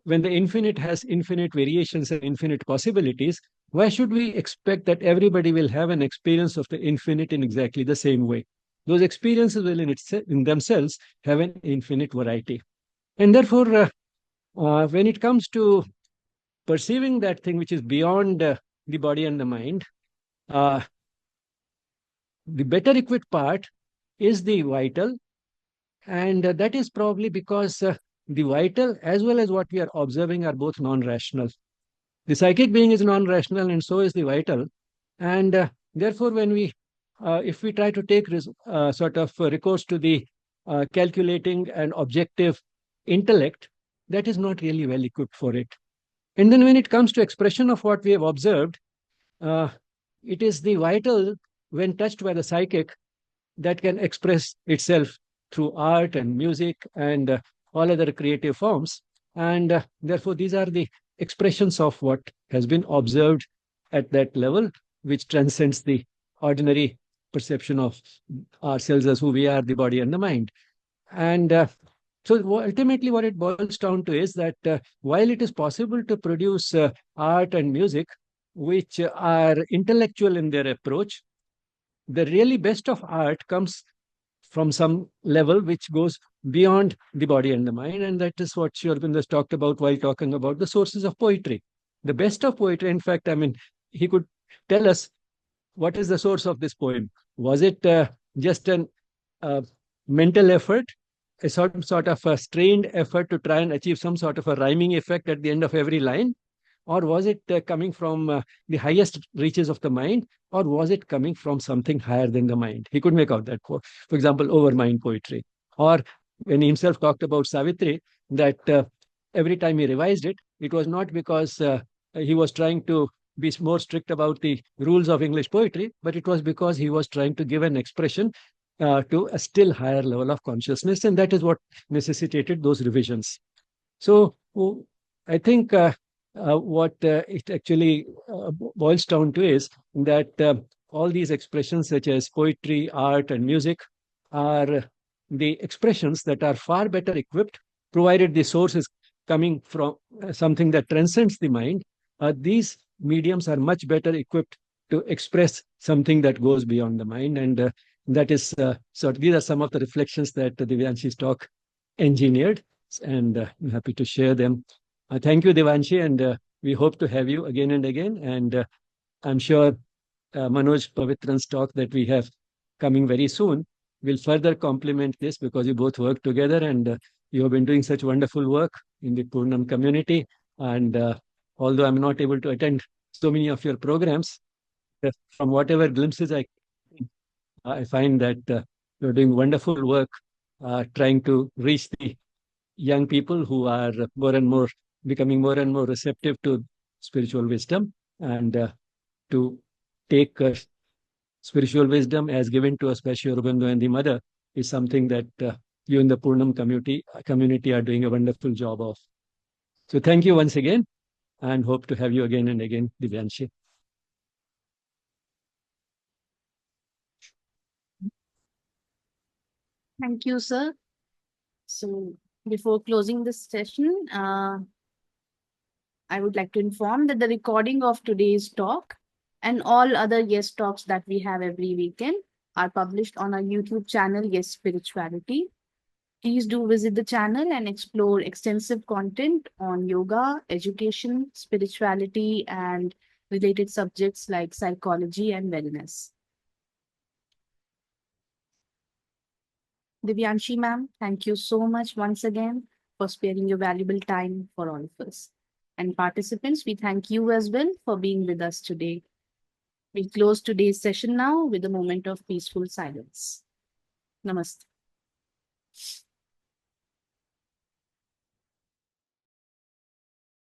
when the infinite has infinite variations and infinite possibilities, why should we expect that everybody will have an experience of the infinite in exactly the same way? those experiences will in themselves have an infinite variety. And therefore, when it comes to perceiving that thing which is beyond the body and the mind, uh, the better equipped part is the vital. And that is probably because the vital as well as what we are observing are both non-rational. The psychic being is non-rational, and so is the vital. And therefore, if we try to take sort of recourse to the calculating and objective intellect, that is not really well equipped for it. And then when it comes to expression of what we have observed, uh, it is the vital, when touched by the psychic, that can express itself through art and music and all other creative forms. And therefore, these are the expressions of what has been observed at that level, which transcends the ordinary perception of ourselves as who we are, the body and the mind. And so ultimately, what it boils down to is that while it is possible to produce art and music which are intellectual in their approach, the really best of art comes from some level which goes beyond the body and the mind. And that is what Sri Aurobindo has talked about while talking about the sources of poetry. The best of poetry, in fact, I mean, he could tell us what is the source of this poem. Was it just an mental effort, a sort of a strained effort to try and achieve some sort of a rhyming effect at the end of every line? Or was it coming from the highest reaches of the mind? Or was it coming from something higher than the mind? He could make out that, for example, overmind poetry. Or when he himself talked about Savitri, that every time he revised it, it was not because he was trying to be more strict about the rules of English poetry, but it was because he was trying to give an expression to a still higher level of consciousness. And that is what necessitated those revisions. So I think what it actually boils down to is that all these expressions, such as poetry, art, and music, are the expressions that are far better equipped, provided the source is coming from something that transcends the mind. These mediums are much better equipped to express something that goes beyond the mind. And that is, so these are some of the reflections that Divyanshi's talk engineered, and I'm happy to share them. Thank you, Divyanshi, and we hope to have you again and again. And I'm sure Manoj Pavitran's talk that we have coming very soon will further complement this, because you both work together, and you have been doing such wonderful work in the Purnam community. And although I'm not able to attend so many of your programs, from whatever glimpses I find that you're doing wonderful work trying to reach the young people who are becoming more and more receptive to spiritual wisdom, and to take spiritual wisdom as given to us by Sri Aurobindo and the Mother is something that you in the Purnam community are doing a wonderful job of. So thank you once again, and hope to have you again and again, Divyanshi. Thank you, sir. So before closing this session, I would like to inform that the recording of today's talk and all other Yes Talks that we have every weekend are published on our YouTube channel, Yes Spirituality. Please do visit the channel and explore extensive content on yoga, education, spirituality, and related subjects like psychology and wellness. Divyanshi ma'am, thank you so much once again for sparing your valuable time for all of us. And participants, we thank you as well for being with us today. We'll close today's session now with a moment of peaceful silence. Namaste.